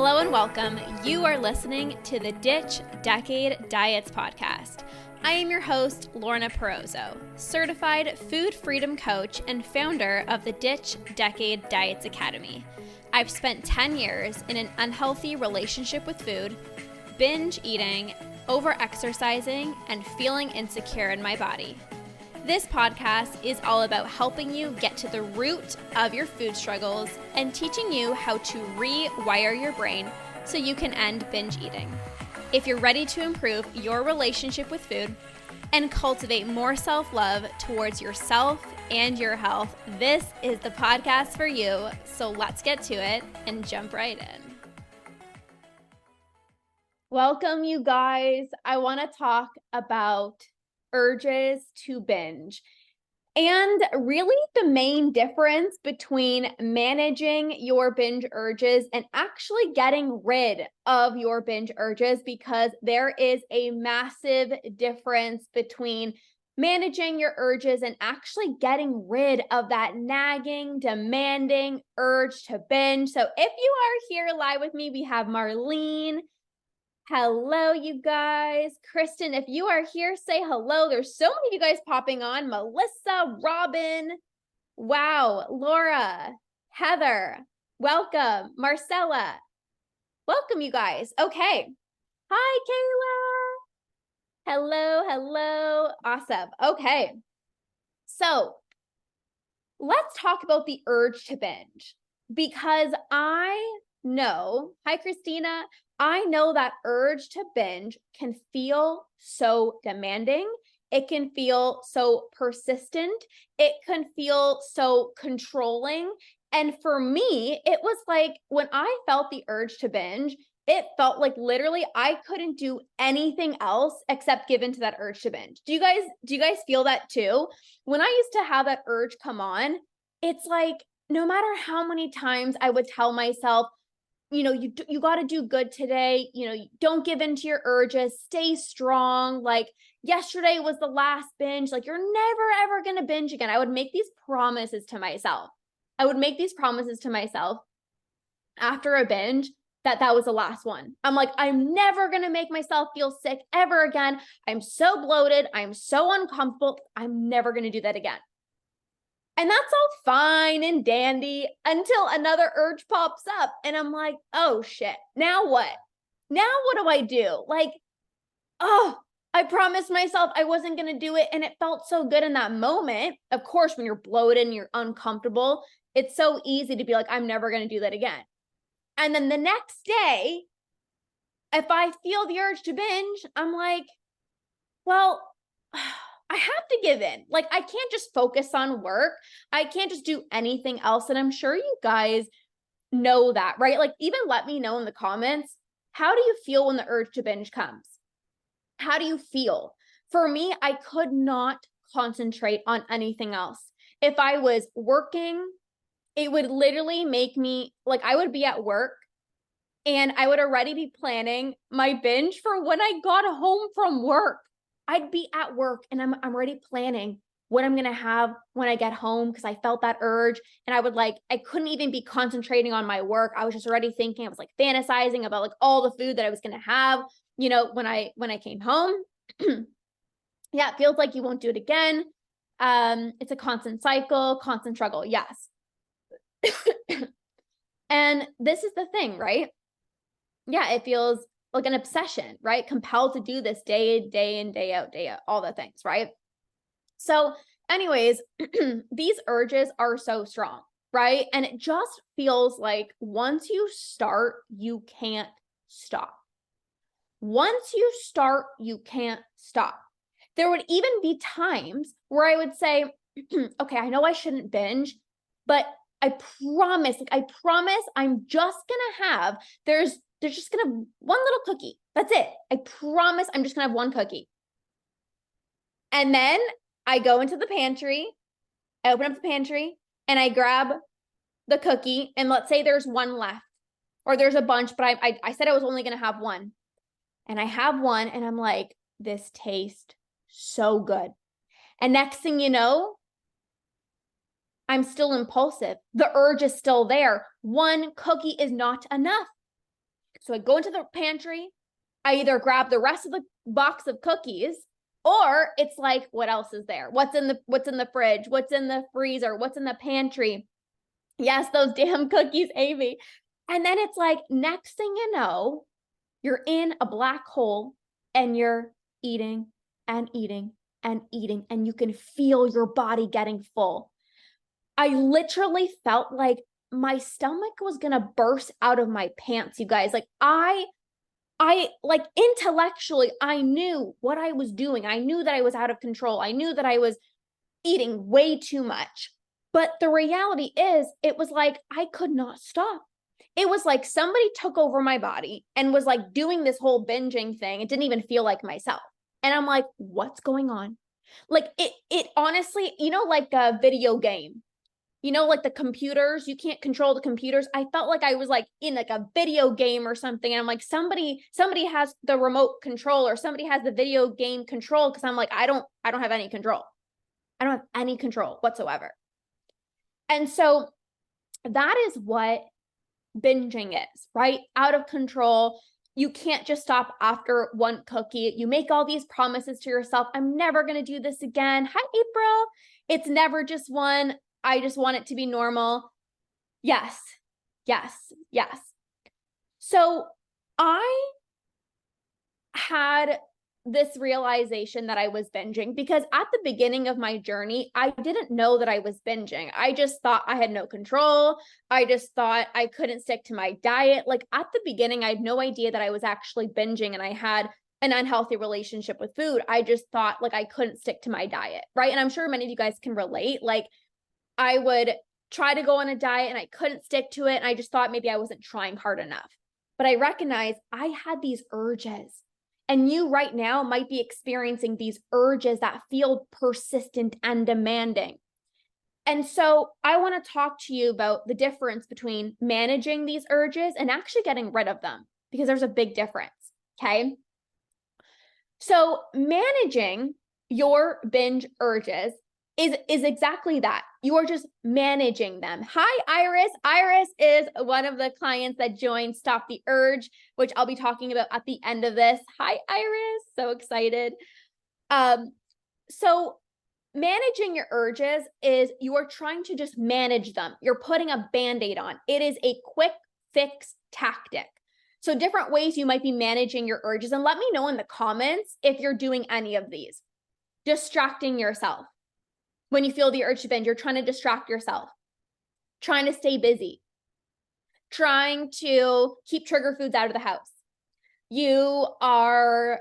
Hello and welcome. You are listening to the Ditch Decade Diets podcast. I am your host, Lorna, certified food freedom coach and founder of the Ditch Decade Diets Academy. I've spent 10 years in an unhealthy relationship with food, binge eating, over-exercising, and feeling insecure in my body. This podcast is all about helping you get to the root of your food struggles and teaching you how to rewire your brain so you can end binge eating. If you're ready to improve your relationship with food and cultivate more self-love towards yourself and your health, this is the podcast for you. So let's get to it and jump right in. Welcome, you guys. I want to talk about urges to binge and really the main difference between managing your binge urges and actually getting rid of your binge urges, because there is a massive difference between managing your urges and actually getting rid of that nagging, demanding urge to binge. So if you are here live with me, we have Marlene. Hello, you guys. Kristen, if you are here, say hello. There's so many of you guys popping on. Melissa, Robin, wow, Laura, Heather, welcome. Marcella, welcome, you guys. Okay. Hi, Kayla. Hello. Awesome. Okay. So let's talk about the urge to binge, because I know, hi, Christina. I know that urge to binge can feel so demanding. It can feel so persistent. It can feel so controlling. And for me, it was like when I felt the urge to binge, it felt like literally I couldn't do anything else except give into that urge to binge. Do you guys feel that too? When I used to have that urge come on, it's like no matter how many times I would tell myself, you got to do good today. Don't give in to your urges, stay strong. Like yesterday was the last binge. Like you're never, ever going to binge again. I would make these promises to myself. After a binge that was the last one. I'm like, I'm never going to make myself feel sick ever again. I'm so bloated. I'm so uncomfortable. I'm never going to do that again. And that's all fine and dandy until another urge pops up. And I'm like, oh shit, now what? Now what do I do? Like, I promised myself I wasn't going to do it. And it felt so good in that moment. Of course, when you're bloated and you're uncomfortable, it's so easy to be like, I'm never going to do that again. And then the next day, if I feel the urge to binge, I'm like, well, I have to give in. Like, I can't just focus on work. I can't just do anything else. And I'm sure you guys know that, right? Like, even let me know in the comments, how do you feel when the urge to binge comes? How do you feel? For me, I could not concentrate on anything else. If I was working, it would literally make me, like, I would be at work and I would already be planning my binge for when I got home from work. I'd be at work and I'm already planning what I'm going to have when I get home, because I felt that urge. And I couldn't even be concentrating on my work. I was just already thinking, I was like fantasizing about like all the food that I was going to have, when I came home. Yeah, it feels like you won't do it again. It's a constant cycle, constant struggle. Yes. And this is the thing, right? Yeah, it feels like an obsession, right? Compelled to do this day in, day out, all the things, right? So anyways, these urges are so strong, right? And it just feels like once you start, you can't stop. Once you start, you can't stop. There would even be times where I would say, okay, I know I shouldn't binge, but I promise I'm just gonna have, there's just gonna have one little cookie. That's it. I promise I'm just gonna have one cookie. And then I go into the pantry, I open up the pantry and I grab the cookie, and let's say there's one left or there's a bunch, but I said I was only gonna have one. And I have one and I'm like, this tastes so good. And next thing you know, I'm still impulsive. The urge is still there. One cookie is not enough. So I go into the pantry, I either grab the rest of the box of cookies, or it's like, what else is there? What's in the fridge? What's in the freezer? What's in the pantry? Yes, those damn cookies, Amy. And then it's like, next thing you know, you're in a black hole and you're eating and eating and eating, and you can feel your body getting full. I literally felt like my stomach was gonna burst out of my pants, you guys. Like I like intellectually, I knew what I was doing. I knew that I was out of control. I knew that I was eating way too much. But the reality is, it was like I could not stop. It was like somebody took over my body and was like doing this whole binging thing. It didn't even feel like myself. And I'm like, what's going on? Like it honestly, like a video game, like the computers, you can't control the computers. I felt like I was like in like a video game or something. And I'm like, somebody has the remote control, or somebody has the video game control. Cause I'm like, I don't have any control. I don't have any control whatsoever. And so that is what binging is, right? Out of control. You can't just stop after one cookie. You make all these promises to yourself. I'm never going to do this again. Hi, April. It's never just one. I just want it to be normal. Yes, yes, yes. So I had this realization that I was binging, because at the beginning of my journey, I didn't know that I was binging. I just thought I had no control. I just thought I couldn't stick to my diet. Like at the beginning, I had no idea that I was actually binging and I had an unhealthy relationship with food. I just thought like I couldn't stick to my diet, right? And I'm sure many of you guys can relate. Like I would try to go on a diet and I couldn't stick to it. And I just thought maybe I wasn't trying hard enough. But I recognized I had these urges. And you right now might be experiencing these urges that feel persistent and demanding. And so I want to talk to you about the difference between managing these urges and actually getting rid of them, because there's a big difference. Okay. So managing your binge urges is exactly that. You are just managing them. Hi, Iris. Iris is one of the clients that joined Stop the Urge, which I'll be talking about at the end of this. Hi, Iris. So excited. So managing your urges is you are trying to just manage them. You're putting a Band-Aid on. It is a quick fix tactic. So different ways you might be managing your urges. And let me know in the comments if you're doing any of these. Distracting yourself. When you feel the urge to binge, you're trying to distract yourself, trying to stay busy, trying to keep trigger foods out of the house. You are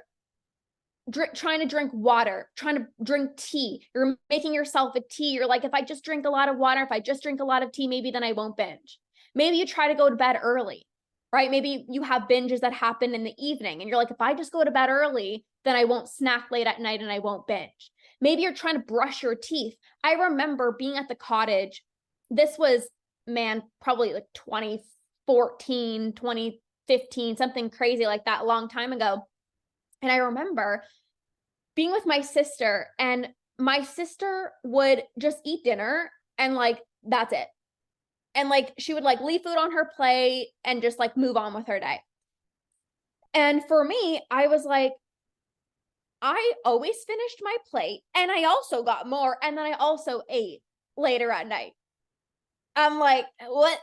trying to drink water, trying to drink tea. You're making yourself a tea. You're like, if I just drink a lot of water, if I just drink a lot of tea, maybe then I won't binge. Maybe you try to go to bed early, right? Maybe you have binges that happen in the evening and you're like, if I just go to bed early, then I won't snack late at night and I won't binge. Maybe you're trying to brush your teeth. I remember being at the cottage. This was, probably like 2014, 2015, something crazy like that, a long time ago. And I remember being with my sister, and my sister would just eat dinner and like, that's it. And like, she would like leave food on her plate and just like move on with her day. And for me, I was like, I always finished my plate and I also got more. And then I also ate later at night. I'm like,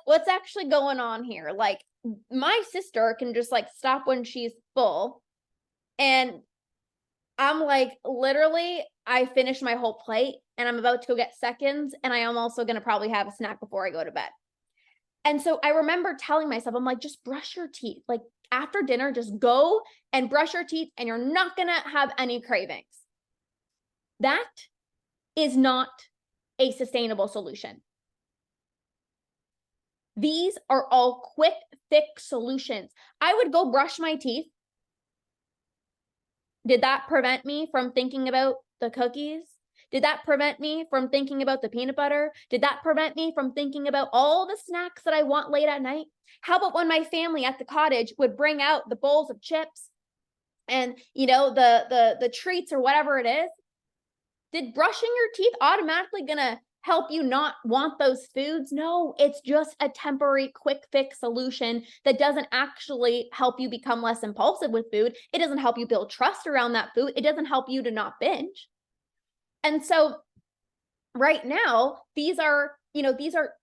what's actually going on here? Like my sister can just like stop when she's full. And I'm like, literally, I finished my whole plate and I'm about to go get seconds. And I am also going to probably have a snack before I go to bed. And so I remember telling myself, I'm like, just brush your teeth. Like after dinner, just go and brush your teeth and you're not going to have any cravings. That is not a sustainable solution. These are all quick fix solutions. I would go brush my teeth. Did that prevent me from thinking about the cookies? Did that prevent me from thinking about the peanut butter? Did that prevent me from thinking about all the snacks that I want late at night? How about when my family at the cottage would bring out the bowls of chips and, the treats or whatever it is? Did brushing your teeth automatically gonna help you not want those foods. No, it's just a temporary quick fix solution that doesn't actually help you become less impulsive with food. It doesn't help you build trust around that food. It doesn't help you to not binge. And so right now, these are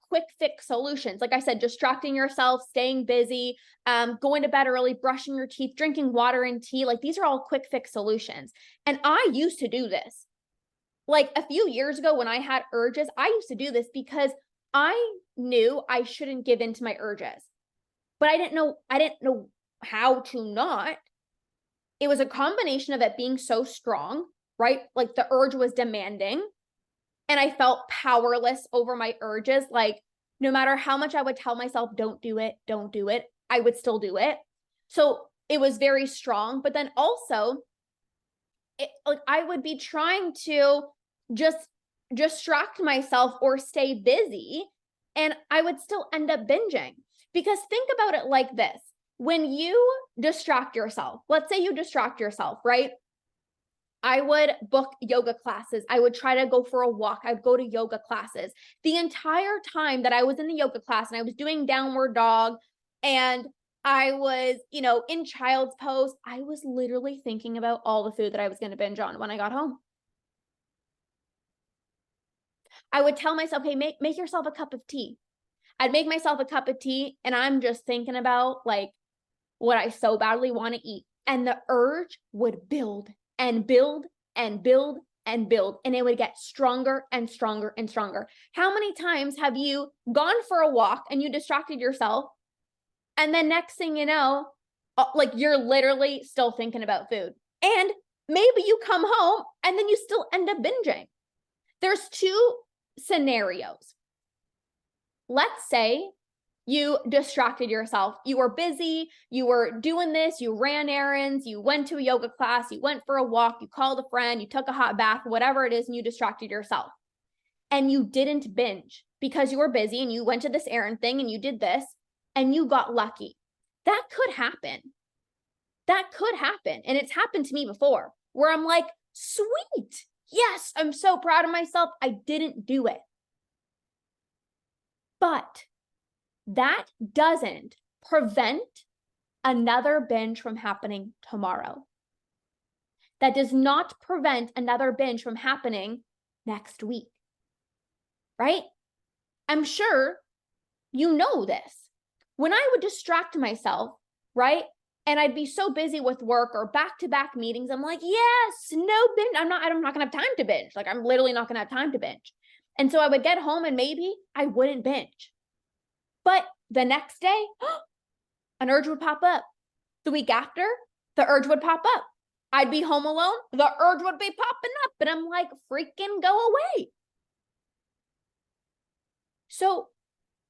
quick fix solutions. Like I said, distracting yourself, staying busy, going to bed early, brushing your teeth, drinking water and tea. Like these are all quick fix solutions. And I used to do this. Like a few years ago when I had urges, I used to do this because I knew I shouldn't give in to my urges. But I didn't know how to not. It was a combination of it being so strong, right? Like the urge was demanding and I felt powerless over my urges. Like no matter how much I would tell myself, don't do it, I would still do it. So it was very strong. But then also, like I would be trying to just distract myself or stay busy, and I would still end up binging. Because think about it like this. When you distract yourself, let's say you distract yourself, right? I would book yoga classes. I would try to go for a walk. I'd go to yoga classes. The entire time that I was in the yoga class and I was doing downward dog and I was, in child's pose, I was literally thinking about all the food that I was going to binge on when I got home. I would tell myself, hey, make yourself a cup of tea. I'd make myself a cup of tea and I'm just thinking about like what I so badly want to eat. And the urge would build and build and build and build. And it would get stronger and stronger and stronger. How many times have you gone for a walk and you distracted yourself? And then next thing you know, like you're literally still thinking about food. And maybe you come home and then you still end up binging. There's two scenarios. Let's say you distracted yourself. You were busy. You were doing this. You ran errands. You went to a yoga class. You went for a walk. You called a friend. You took a hot bath, whatever it is, and you distracted yourself. And you didn't binge because you were busy and you went to this errand thing and you did this and you got lucky. That could happen. That could happen. And it's happened to me before where I'm like, sweet. Yes, I'm so proud of myself. I didn't do it. But that doesn't prevent another binge from happening tomorrow. That does not prevent another binge from happening next week, right? I'm sure you know this. When I would distract myself, right? And I'd be so busy with work or back-to-back meetings, I'm like, yes, no binge. I'm not gonna have time to binge. Like I'm literally not gonna have time to binge. And so I would get home and maybe I wouldn't binge. But the next day, an urge would pop up. The week after, the urge would pop up. I'd be home alone, the urge would be popping up, but I'm like, freaking go away. So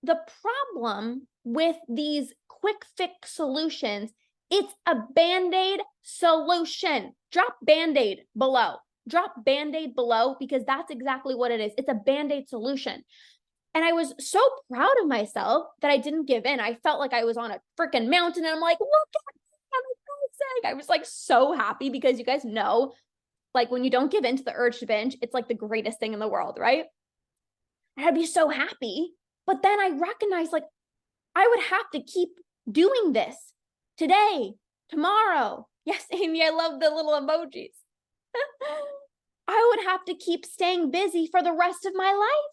the problem with these quick fix solutions, it's a Band-Aid solution. Drop Band-Aid below. Drop Band-Aid below because that's exactly what it is. It's a Band-Aid solution. And I was so proud of myself that I didn't give in. I felt like I was on a freaking mountain and I'm like, look at me, I was like so happy because you guys know, like when you don't give in to the urge to binge, it's like the greatest thing in the world, right? And I'd be so happy. But then I recognized like I would have to keep doing this today, tomorrow. Yes, Amy, I love the little emojis. I would have to keep staying busy for the rest of my life.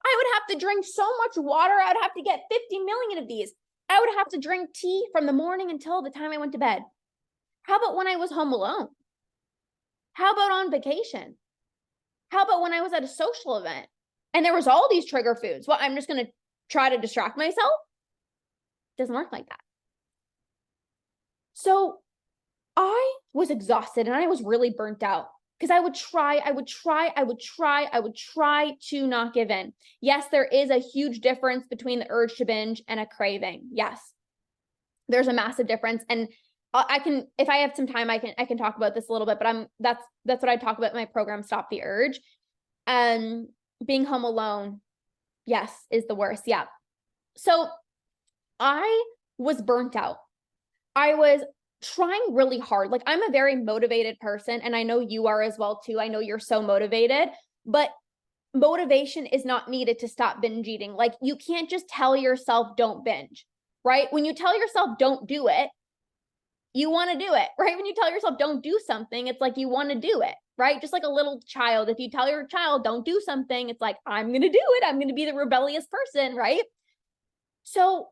I would have to drink so much water. I would have to get 50 million of these. I would have to drink tea from the morning until the time I went to bed. How about when I was home alone? How about on vacation? How about when I was at a social event and there was all these trigger foods? Well, I'm just going to try to distract myself. It doesn't work like that. So I was exhausted and I was really burnt out. Because I would try to not give in. Yes, there is a huge difference between the urge to binge and a craving. Yes, there's a massive difference. And I can, if I have some time, I can talk about this a little bit, but that's what I talk about in my program, Stop the Urge. And being home alone, yes, is the worst. Yeah. So I was burnt out. I was trying really hard. Like I'm a very motivated person and I know you are as well too. I know you're so motivated, but motivation is not needed to stop binge eating. Like, you can't just tell yourself don't binge, right? When you tell yourself don't do it, you want to do it, right? When you tell yourself don't do something, it's like you want to do it, right? Just like a little child. If you tell your child don't do something, it's like, I'm going to do it. I'm going to be the rebellious person, right? So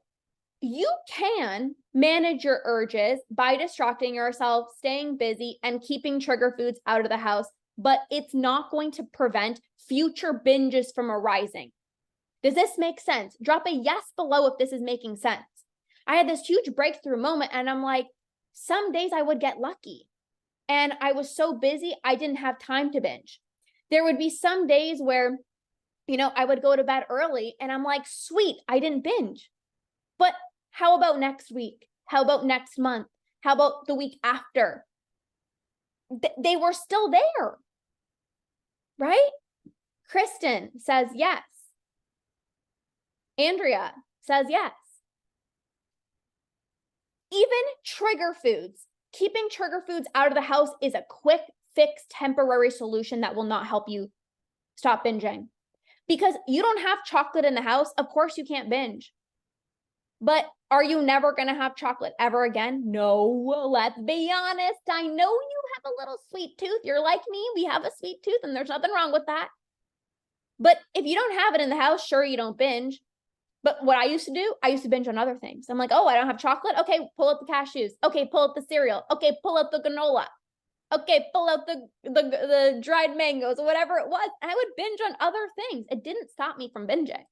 you can manage your urges by distracting yourself, staying busy, and keeping trigger foods out of the house, but it's not going to prevent future binges from arising. Does this make sense? Drop a yes below if this is making sense. I had this huge breakthrough moment, and I'm like, some days I would get lucky, and I was so busy, I didn't have time to binge. There would be some days where, I would go to bed early, and I'm like, sweet, I didn't binge. But how about next week? How about next month? How about the week after? They were still there, right? Kristen says yes. Andrea says yes. Even trigger foods, keeping trigger foods out of the house is a quick fix, temporary solution that will not help you stop binging. Because you don't have chocolate in the house, of course you can't binge. But are you never going to have chocolate ever again? No, let's be honest. I know you have a little sweet tooth. You're like me. We have a sweet tooth, and there's nothing wrong with that. But if you don't have it in the house, sure, you don't binge. But what I used to do, I used to binge on other things. I'm like, oh, I don't have chocolate. Okay, pull out the cashews. Okay, pull out the cereal. Okay, pull out the granola. Okay, pull out the dried mangoes or whatever it was. And I would binge on other things. It didn't stop me from binging.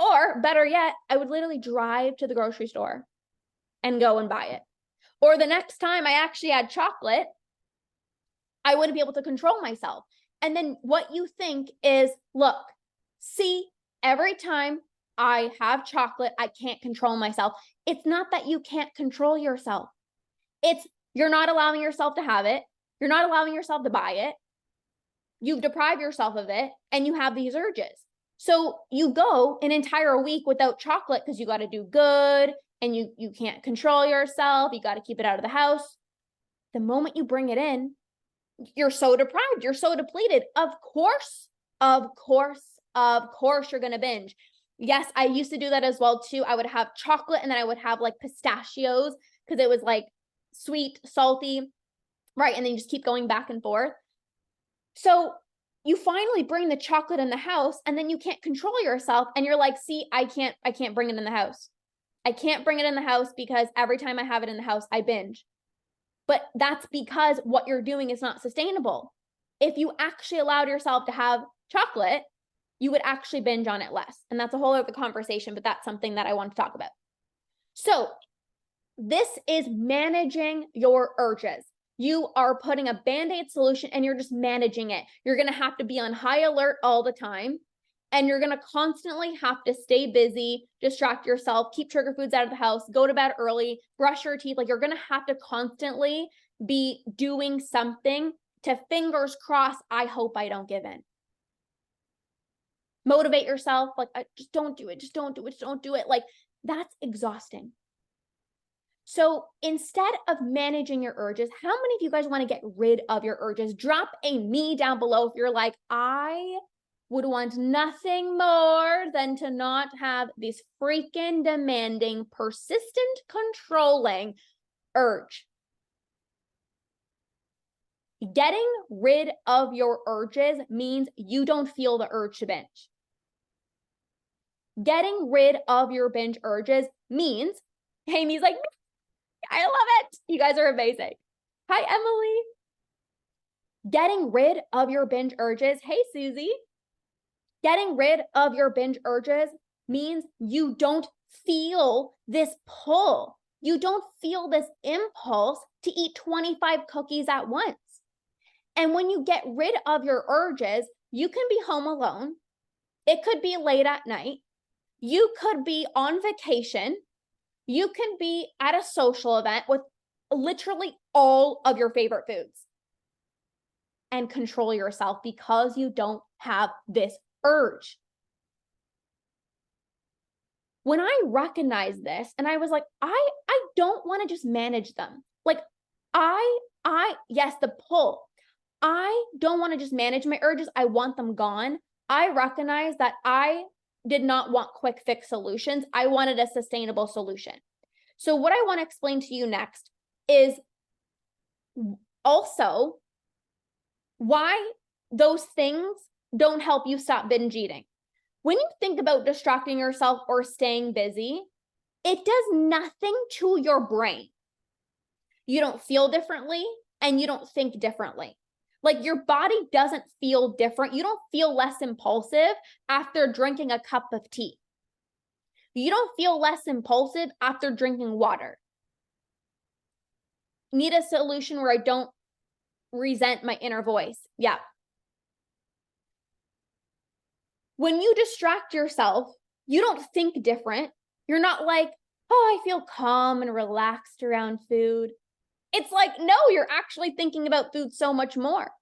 Or better yet, I would literally drive to the grocery store and go and buy it. Or the next time I actually had chocolate, I wouldn't be able to control myself. And then what you think is, look, see, every time I have chocolate, I can't control myself. It's not that you can't control yourself. It's you're not allowing yourself to have it. You're not allowing yourself to buy it. You've deprived yourself of it, and you have these urges. So you go an entire week without chocolate because you got to do good and you can't control yourself. You got to keep it out of the house. The moment you bring it in, you're so deprived. You're so depleted. Of course, you're going to binge. Yes, I used to do that as well too. I would have chocolate and then I would have like pistachios because it was like sweet, salty, right? And then you just keep going back and forth. So you finally bring the chocolate in the house and then you can't control yourself. And you're like, see, I can't bring it in the house. I can't bring it in the house because every time I have it in the house, I binge. But that's because what you're doing is not sustainable. If you actually allowed yourself to have chocolate, you would actually binge on it less. And that's a whole other conversation, but that's something that I want to talk about. So this is managing your urges. You are putting a Band-Aid solution and you're just managing it. You're going to have to be on high alert all the time. And you're going to constantly have to stay busy, distract yourself, keep trigger foods out of the house, go to bed early, brush your teeth. Like, you're going to have to constantly be doing something to, fingers crossed, I hope I don't give in. Motivate yourself. Like, just don't do it. Just don't do it. Just don't do it. Like, that's exhausting. So instead of managing your urges, how many of you guys want to get rid of your urges? Drop a me down below if you're like, I would want nothing more than to not have this freaking demanding, persistent, controlling urge. Getting rid of your urges means you don't feel the urge to binge. Getting rid of your binge urges means, Amy's like, I love it. You guys are amazing. Hi, Emily. Getting rid of your binge urges. Hey, Susie. Getting rid of your binge urges means you don't feel this pull. You don't feel this impulse to eat 25 cookies at once. And when you get rid of your urges, you can be home alone. It could be late at night. You could be on vacation. You can be at a social event with literally all of your favorite foods and control yourself because you don't have this urge. When I recognized this and I was like, I don't want to just manage them. Like, yes, the pull. I don't want to just manage my urges. I want them gone. I recognized that I did not want quick fix solutions. I wanted a sustainable solution. So what I want to explain to you next is also why those things don't help you stop binge eating. When you think about distracting yourself or staying busy, it does nothing to your brain. You don't feel differently and you don't think differently. Like your body doesn't feel different. You don't feel less impulsive after drinking a cup of tea. You don't feel less impulsive after drinking water. Need a solution where I don't resent my inner voice. Yeah. When you distract yourself, you don't think different. You're not like, oh, I feel calm and relaxed around food. It's like, no, you're actually thinking about food so much more.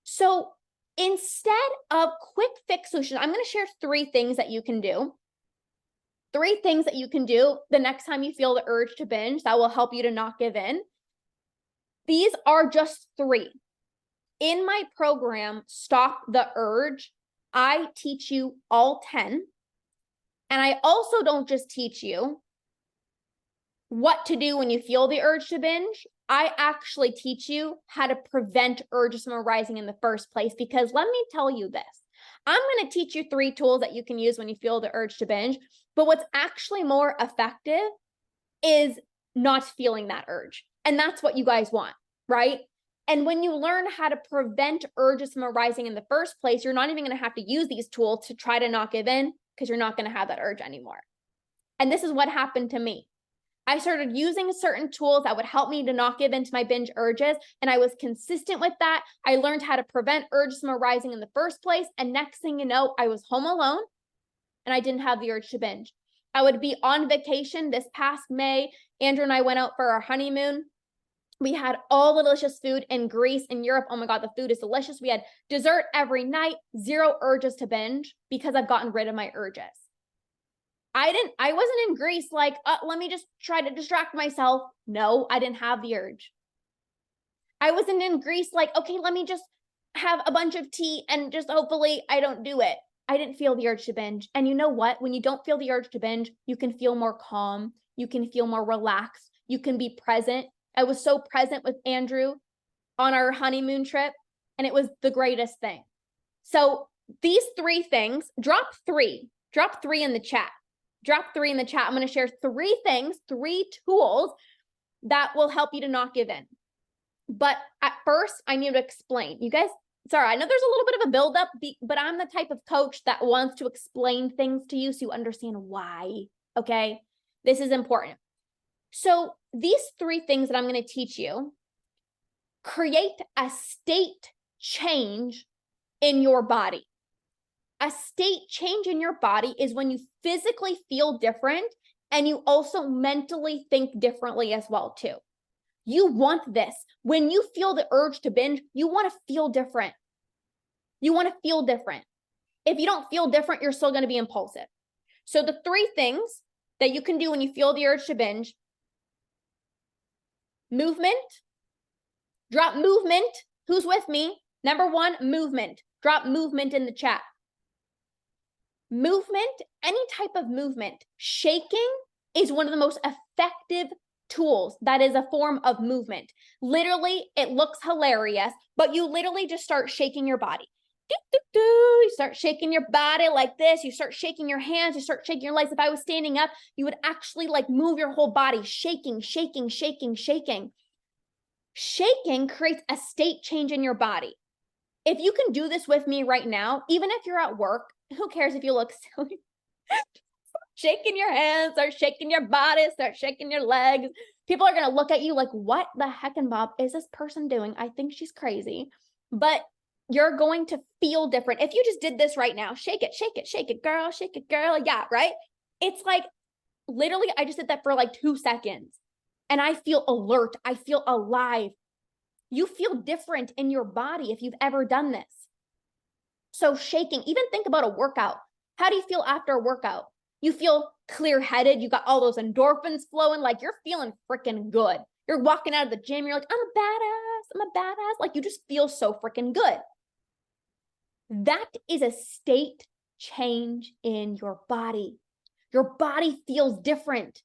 So instead of quick fix solutions, I'm going to share 3 things that you can do. 3 things that you can do the next time you feel the urge to binge that will help you to not give in. These are just 3. In my program, Stop the Urge, I teach you all 10. And I also don't just teach you what to do when you feel the urge to binge. I actually teach you how to prevent urges from arising in the first place, because let me tell you this. I'm going to teach you 3 tools that you can use when you feel the urge to binge, but what's actually more effective is not feeling that urge. And that's what you guys want, right? And when you learn how to prevent urges from arising in the first place, you're not even going to have to use these tools to try to not give in, because you're not going to have that urge anymore. And this is what happened to me. I started using certain tools that would help me to not give into my binge urges, and I was consistent with that. I learned how to prevent urges from arising in the first place, and next thing you know, I was home alone, and I didn't have the urge to binge. I would be on vacation this past May. Andrew and I went out for our honeymoon. We had all the delicious food in Greece, in Europe. Oh my God, the food is delicious. We had dessert every night, 0 urges to binge because I've gotten rid of my urges. I wasn't in Greece like, let me just try to distract myself. No, I didn't have the urge. I wasn't in Greece like, okay, let me just have a bunch of tea and just hopefully I don't do it. I didn't feel the urge to binge. And you know what? When you don't feel the urge to binge, you can feel more calm. You can feel more relaxed. You can be present. I was so present with Andrew on our honeymoon trip, and it was the greatest thing. So these 3 things, drop 3 in the chat. Drop 3 in the chat. I'm going to share 3 things, 3 tools that will help you to not give in. But at first, I need to explain. You guys, sorry, I know there's a little bit of a buildup, but I'm the type of coach that wants to explain things to you so you understand why, okay? This is important. So these 3 things that I'm going to teach you create a state change in your body. A state change in your body is when you physically feel different and you also mentally think differently as well too. You want this. When you feel the urge to binge, you want to feel different. You want to feel different. If you don't feel different, you're still going to be impulsive. So the 3 things that you can do when you feel the urge to binge: movement. Drop movement. Who's with me? Number 1, movement. Drop movement in the chat. Movement, any type of movement. Shaking is one of the most effective tools that is a form of movement. Literally, it looks hilarious, but you literally just start shaking your body. You start shaking your body like this. You start shaking your hands. You start shaking your legs. If I was standing up, you would actually like move your whole body, shaking, shaking, shaking, shaking. Shaking creates a state change in your body. If you can do this with me right now, even if you're at work, who cares if you look silly? Shaking your hands, start shaking your body, start shaking your legs. People are going to look at you like, what the heck and Bob is this person doing? I think she's crazy. But you're going to feel different. If you just did this right now, shake it, girl, shake it, girl. Yeah, right? It's like, literally, I just did that for like 2 seconds. And I feel alert. I feel alive. You feel different in your body if you've ever done this. So shaking, even think about a workout. How do you feel after a workout? You feel clear-headed. You got all those endorphins flowing. Like you're feeling freaking good. You're walking out of the gym. You're like, I'm a badass. Like you just feel so freaking good. That is a state change in your body. Your body feels different.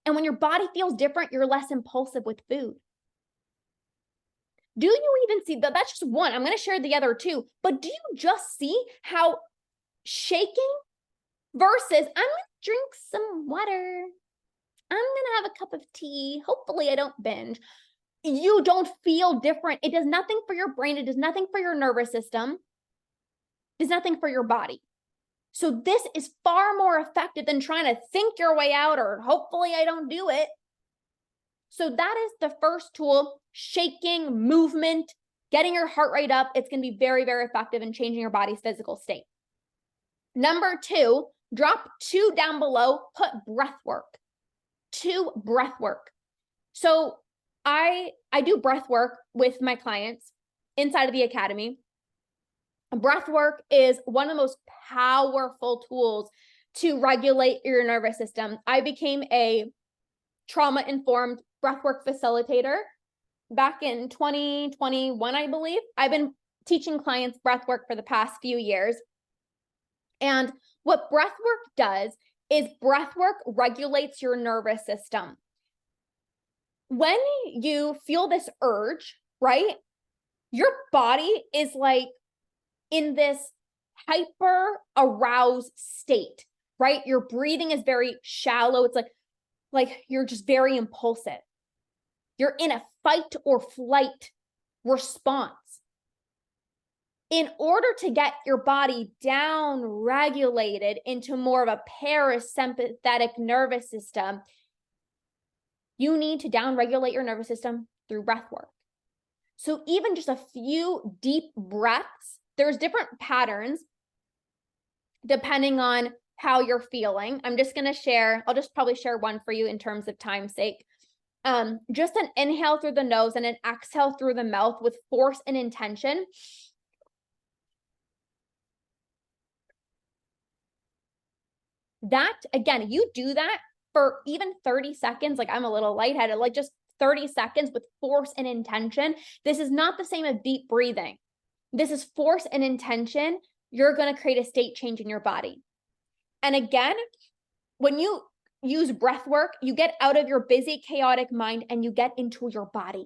And when your body feels different, you're less impulsive with food. Do you even see that? That's just one. I'm going to share the other two. But do you just see how shaking versus I'm going to drink some water, I'm going to have a cup of tea, hopefully I don't binge. You don't feel different. It does nothing for your brain. It does nothing for your nervous system. It does nothing for your body. So this is far more effective than trying to think your way out or hopefully I don't do it. So that is the first tool, shaking, movement, getting your heart rate up. It's going to be very, very effective in changing your body's physical state. Number two, drop 2 down below, put breath work. 2, breath work. So I do breath work with my clients inside of the academy. Breath work is one of the most powerful tools to regulate your nervous system. I became a trauma-informed breathwork facilitator back in 2021, I believe. I've been teaching clients breathwork for the past few years. And what breathwork does is breathwork regulates your nervous system. When you feel this urge, right, your body is like in this hyper aroused state, right? Your breathing is very shallow. It's like you're just very impulsive. You're in a fight or flight response. In order to get your body down regulated into more of a parasympathetic nervous system, you need to down regulate your nervous system through breath work. So even just a few deep breaths, there's different patterns depending on how you're feeling. I'm just going to share, I'll just probably share one for you in terms of time's sake. Just an inhale through the nose and an exhale through the mouth with force and intention. That, again, you do that for even 30 seconds, like I'm a little lightheaded, like just 30 seconds with force and intention. This is not the same as deep breathing. This is force and intention. You're going to create a state change in your body. And again, when you use breath work, you get out of your busy, chaotic mind and you get into your body.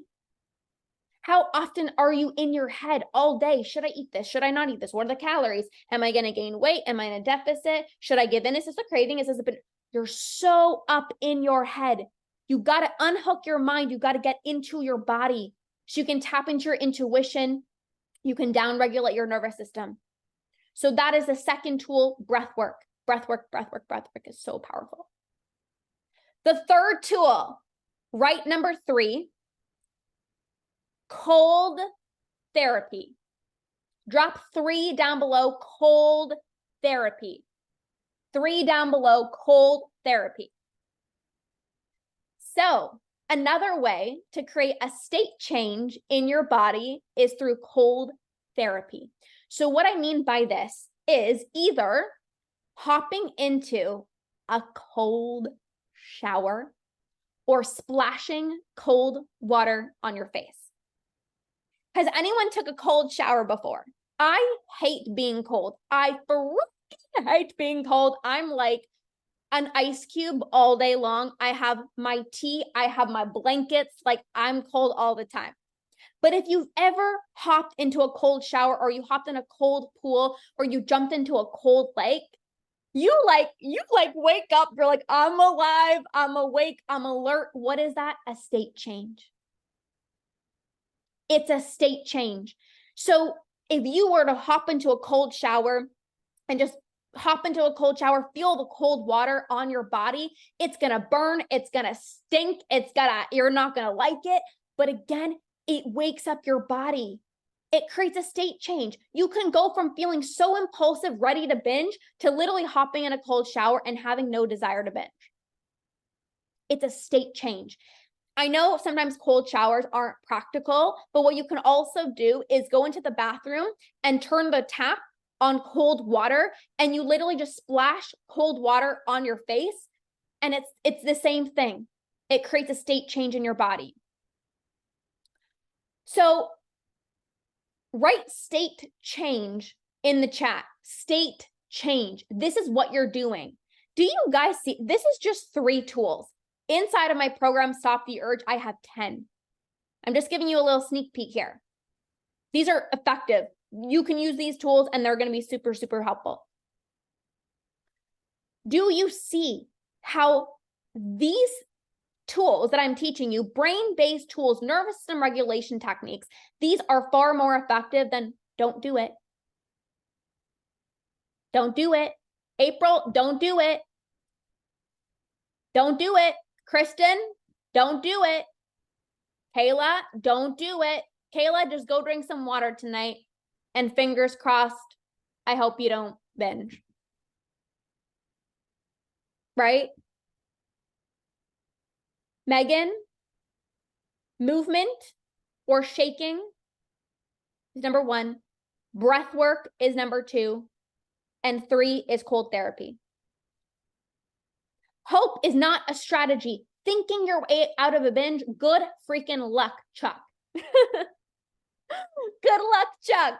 How often are you in your head all day? Should I eat this? Should I not eat this? What are the calories? Am I going to gain weight? Am I in a deficit? Should I give in? Is this a craving? Is this a bit? You're so up in your head. You got to unhook your mind. You got to get into your body so you can tap into your intuition. You can downregulate your nervous system. So that is the second tool, breath work. Breath work, breath work, breath work is so powerful. The third tool, right, number 3, cold therapy. Drop 3 down below, cold therapy. 3 down below, cold therapy. So another way to create a state change in your body is through cold therapy. So what I mean by this is either hopping into a cold shower or splashing cold water on your face. Has anyone took a cold shower before? I hate being cold. I freaking hate being cold. I'm like an ice cube all day long. I have my tea. I have my blankets. Like I'm cold all the time. But if you've ever hopped into a cold shower or you hopped in a cold pool or you jumped into a cold lake, you wake up, you're like, I'm alive, I'm awake, I'm alert. What is that? A state change. It's a state change. So if you were to hop into a cold shower and just hop into a cold shower, feel the cold water on your body, it's going to burn, it's going to stink, you're not going to like it. But again, it wakes up your body. It creates a state change. You can go from feeling so impulsive, ready to binge, to literally hopping in a cold shower and having no desire to binge. It's a state change. I know sometimes cold showers aren't practical, but what you can also do is go into the bathroom and turn the tap on cold water, and you literally just splash cold water on your face, and it's the same thing. It creates a state change in your body. So right state change in the chat. State change. This is what you're doing. Do you guys see? This is just 3 tools. Inside of my program, Stop the Urge, I have 10. I'm just giving you a little sneak peek here. These are effective. You can use these tools and they're going to be super, super helpful. Do you see how these tools that I'm teaching you, brain-based tools, nervous system regulation techniques, these are far more effective than don't do it. Don't do it. April, don't do it. Don't do it. Kristen, don't do it. Kayla, don't do it. Kayla, just go drink some water tonight. And fingers crossed, I hope you don't binge. Right? Megan, movement or shaking is number 1. Breath work is number 2. And 3 is cold therapy. Hope is not a strategy. Thinking your way out of a binge, good freaking luck, Chuck. Good luck, Chuck.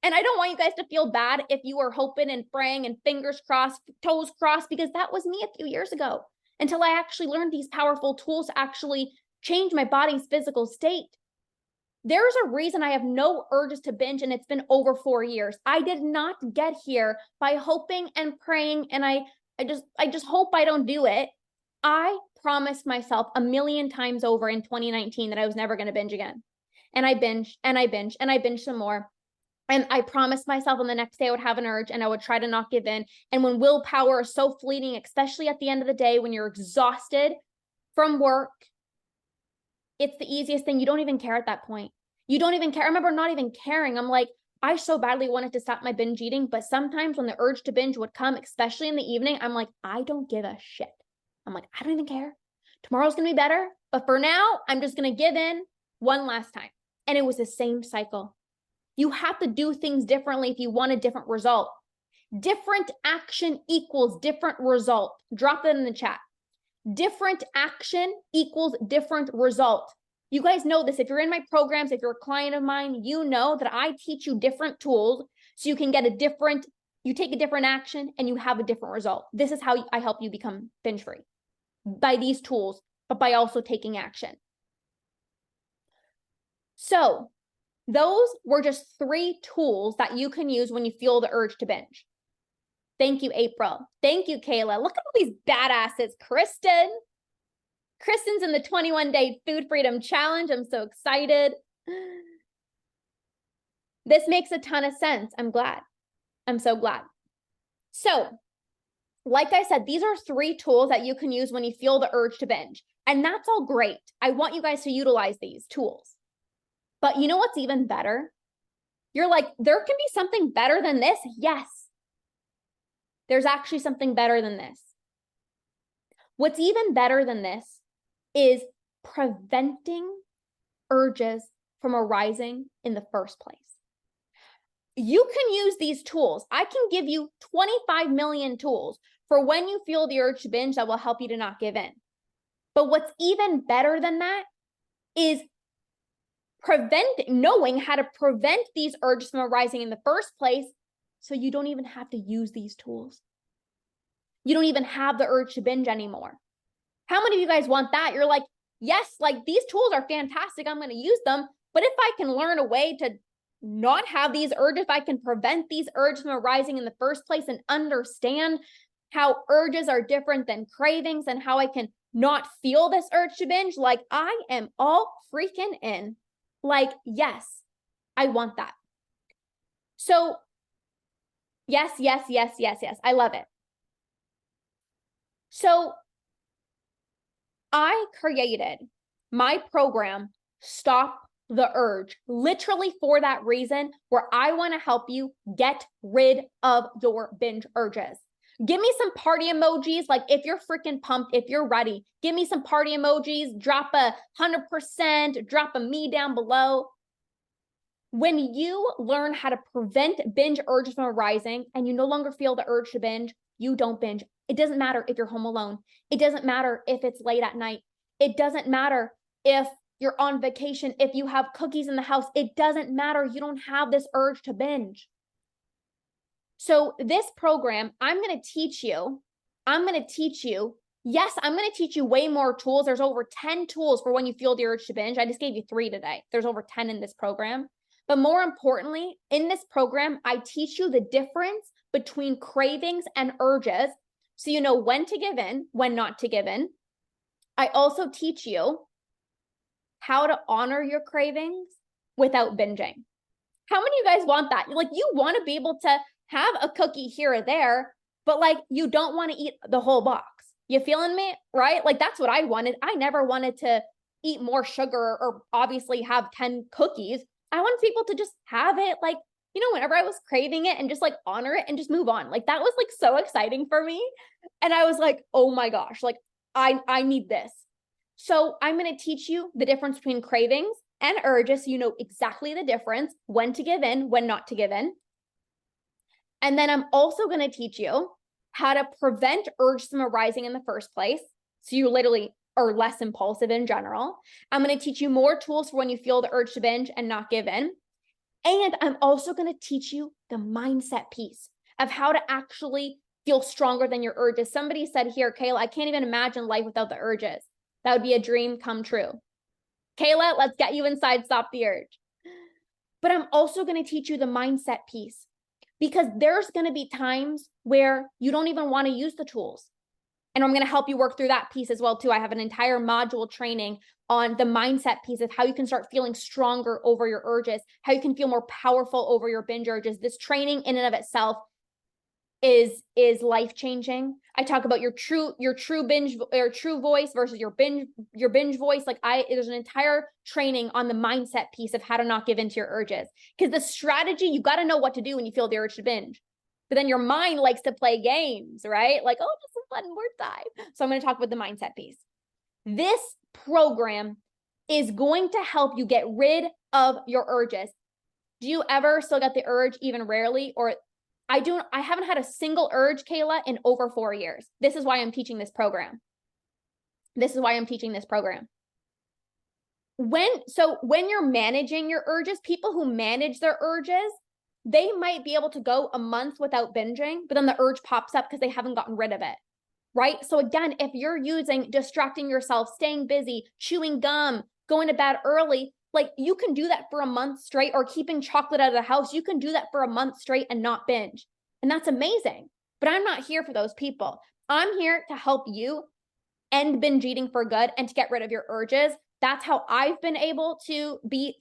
And I don't want you guys to feel bad if you are hoping and praying and fingers crossed, toes crossed, because that was me a few years ago until I actually learned these powerful tools to actually change my body's physical state. There's a reason I have no urges to binge, and it's been over 4 years. I did not get here by hoping and praying, and I just hope I don't do it. I promised myself a million times over in 2019 that I was never going to binge again. And I binged and I binged and I binged some more. And I promised myself on the next day I would have an urge and I would try to not give in. And when willpower is so fleeting, especially at the end of the day, when you're exhausted from work, it's the easiest thing. You don't even care at that point. You don't even care. I remember not even caring. I'm like, I so badly wanted to stop my binge eating, but sometimes when the urge to binge would come, especially in the evening, I'm like, I don't give a shit. I'm like, I don't even care. Tomorrow's going to be better. But for now, I'm just going to give in one last time. And it was the same cycle. You have to do things differently if you want a different result. Different action equals different result. Drop that in the chat. Different action equals different result. You guys know this. If you're in my programs, if you're a client of mine, you know that I teach you different tools so you can get you take a different action and you have a different result. This is how I help you become binge free, by these tools, but by also taking action. So those were just 3 tools that you can use when you feel the urge to binge. Thank you, April. Thank you, Kayla. Look at all these badasses. Kristen's in the 21-day food freedom challenge. I'm so excited. This makes a ton of sense. I'm glad. I'm so glad. So, like I said, these are 3 tools that you can use when you feel the urge to binge. And that's all great. I want you guys to utilize these tools. But you know what's even better? You're like, there can be something better than this? Yes. There's actually something better than this. What's even better than this is preventing urges from arising in the first place. You can use these tools. I can give you 25 million tools for when you feel the urge to binge that will help you to not give in. But what's even better than that is knowing how to prevent these urges from arising in the first place, so you don't even have to use these tools. You don't even have the urge to binge anymore. How many of you guys want that? You're like, yes, like these tools are fantastic. I'm going to use them. But if I can learn a way to not have these urges, if I can prevent these urges from arising in the first place and understand how urges are different than cravings and how I can not feel this urge to binge, like I am all freaking in. Like, yes, I want that. So yes, yes, yes, yes, yes. I love it. So I created my program, Stop the Urge, literally for that reason, where I want to help you get rid of your binge urges. Give me some party emojis. Like if you're freaking pumped, if you're ready, give me some party emojis, drop 100%, drop a me down below. When you learn how to prevent binge urges from arising and you no longer feel the urge to binge, you don't binge. It doesn't matter if you're home alone. It doesn't matter if it's late at night. It doesn't matter if you're on vacation, if you have cookies in the house. It doesn't matter. You don't have this urge to binge. So this program, I'm going to teach you, yes, I'm going to teach you way more tools. There's over 10 tools for when you feel the urge to binge. I just gave you 3 today. There's over 10 in this program. But more importantly, in this program, I teach you the difference between cravings and urges, so you know when to give in, when not to give in. I also teach you how to honor your cravings without binging. How many of you guys want that? Like, you want to be able to have a cookie here or there, but like, you don't want to eat the whole box. You feeling me? Right? Like, that's what I wanted. I never wanted to eat more sugar or obviously have 10 cookies. I wanted people to just have it, like, you know, whenever I was craving it, and just like honor it and just move on. Like, that was like so exciting for me. And I was like, oh my gosh, like I need this. So I'm going to teach you the difference between cravings and urges, so you know exactly the difference, when to give in, when not to give in. And then I'm also going to teach you how to prevent urges from arising in the first place, so you literally are less impulsive in general. I'm going to teach you more tools for when you feel the urge to binge and not give in. And I'm also going to teach you the mindset piece of how to actually feel stronger than your urges. Somebody said here, Kayla, I can't even imagine life without the urges. That would be a dream come true. Kayla, let's get you inside Stop the Urge. But I'm also going to teach you the mindset piece, because there's going to be times where you don't even want to use the tools. And I'm going to help you work through that piece as well too. I have an entire module training on the mindset piece of how you can start feeling stronger over your urges, how you can feel more powerful over your binge urges. This training in and of itself is life-changing. I talk about your true binge or true voice versus your binge voice. Like, there's an entire training on the mindset piece of how to not give into your urges. Because the strategy, you got to know what to do when you feel the urge to binge. But then your mind likes to play games, right? Like, oh, just one more time. So I'm going to talk about the mindset piece. This program is going to help you get rid of your urges. Do you ever still get the urge, even rarely? Or I haven't had a single urge, Kayla, in over 4 years. This is why I'm teaching this program. When you're managing your urges, people who manage their urges, they might be able to go a month without binging, but then the urge pops up because they haven't gotten rid of it, right? So again, if you're using distracting yourself, staying busy, chewing gum, going to bed early, like, you can do that for a month straight, or keeping chocolate out of the house. You can do that for a month straight and not binge. And that's amazing. But I'm not here for those people. I'm here to help you end binge eating for good and to get rid of your urges. That's how I've been able to be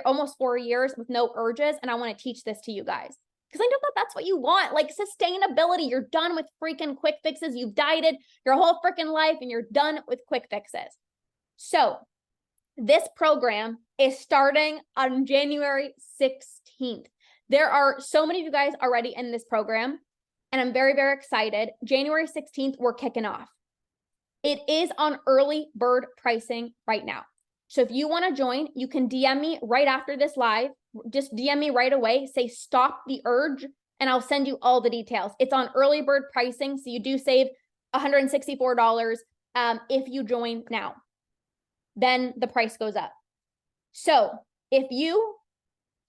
almost 4 years with no urges. And I want to teach this to you guys, because I know that that's what you want, like sustainability. You're done with freaking quick fixes. You've dieted your whole freaking life and you're done with quick fixes. So this program is starting on January 16th. There are so many of you guys already in this program, and I'm very, very excited. January 16th, we're kicking off. It is on early bird pricing right now. So if you want to join, you can DM me right after this live. Just DM me right away. Say Stop the Urge, and I'll send you all the details. It's on early bird pricing, so you do save $164 if you join now. Then the price goes up. So if you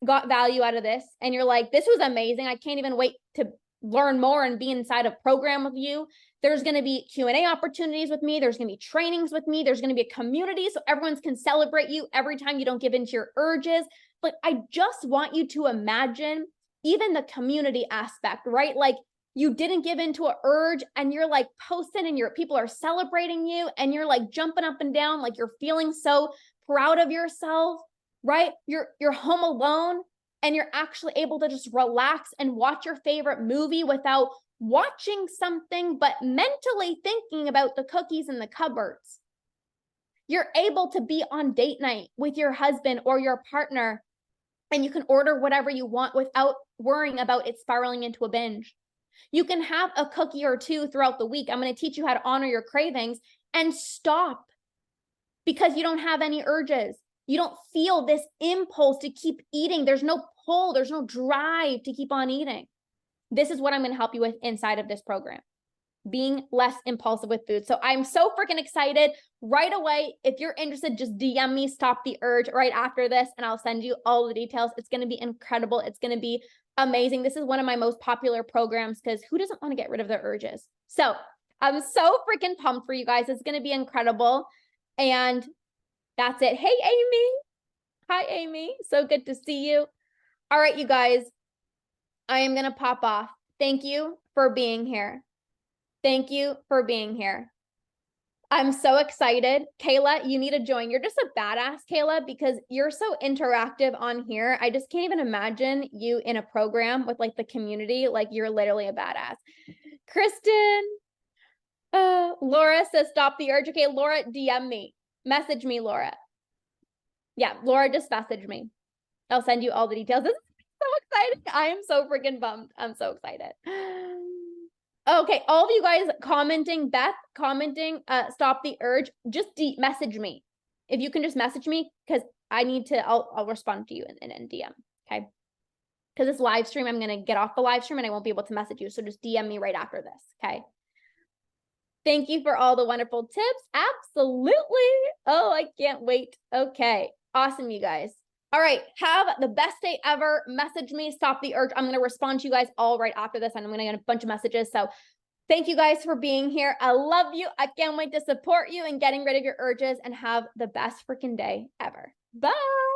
got value out of this and you're like, this was amazing, I can't even wait to learn more and be inside a program with you, there's going to be Q&A opportunities with me. There's going to be trainings with me. There's going to be a community so everyone can celebrate you every time you don't give into your urges. But I just want you to imagine even the community aspect, right? Like, you didn't give into an urge and you're like posting and your people are celebrating you and you're like jumping up and down, like you're feeling so proud of yourself, right? You're home alone and you're actually able to just relax and watch your favorite movie without watching something, but mentally thinking about the cookies in the cupboards. You're able to be on date night with your husband or your partner, and you can order whatever you want without worrying about it spiraling into a binge. You can have a cookie or two throughout the week. I'm going to teach you how to honor your cravings and stop because you don't have any urges. You don't feel this impulse to keep eating. There's no pull. There's no drive to keep on eating. This is what I'm going to help you with inside of this program. being less impulsive with food. So I'm so freaking excited. Right away, if you're interested, just DM me Stop the Urge right after this, and I'll send you all the details. It's going to be incredible. It's going to be amazing. This is one of my most popular programs because who doesn't want to get rid of their urges? So I'm so freaking pumped for you guys. It's going to be incredible. And that's it. Hey, Amy. Hi, Amy. So good to see you. All right, you guys. I am going to pop off. Thank you for being here. Thank you for being here. I'm so excited. Kayla, you need to join. You're just a badass, Kayla, because you're so interactive on here. I just can't even imagine you in a program with like the community. Like you're literally a badass. Kristen, Laura says, stop the urge. Okay, Laura, DM me. Message me, Laura. Yeah, Laura, just message me. I'll send you all the details. This is so exciting. I am so freaking bummed. I'm so excited. Okay, all of you guys commenting, Beth commenting, stop the urge, just message me. If you can just message me, because I need to, I'll respond to you in DM, okay? Because this live stream, I'm going to get off the live stream and I won't be able to message you. So just DM me right after this, okay? Thank you for all the wonderful tips. Absolutely. Oh, I can't wait. Okay, awesome, you guys. All right, have the best day ever. Message me, stop the urge. I'm going to respond to you guys all right after this, and I'm going to get a bunch of messages. So thank you guys for being here. I love you. I can't wait to support you in getting rid of your urges, and have the best freaking day ever. Bye.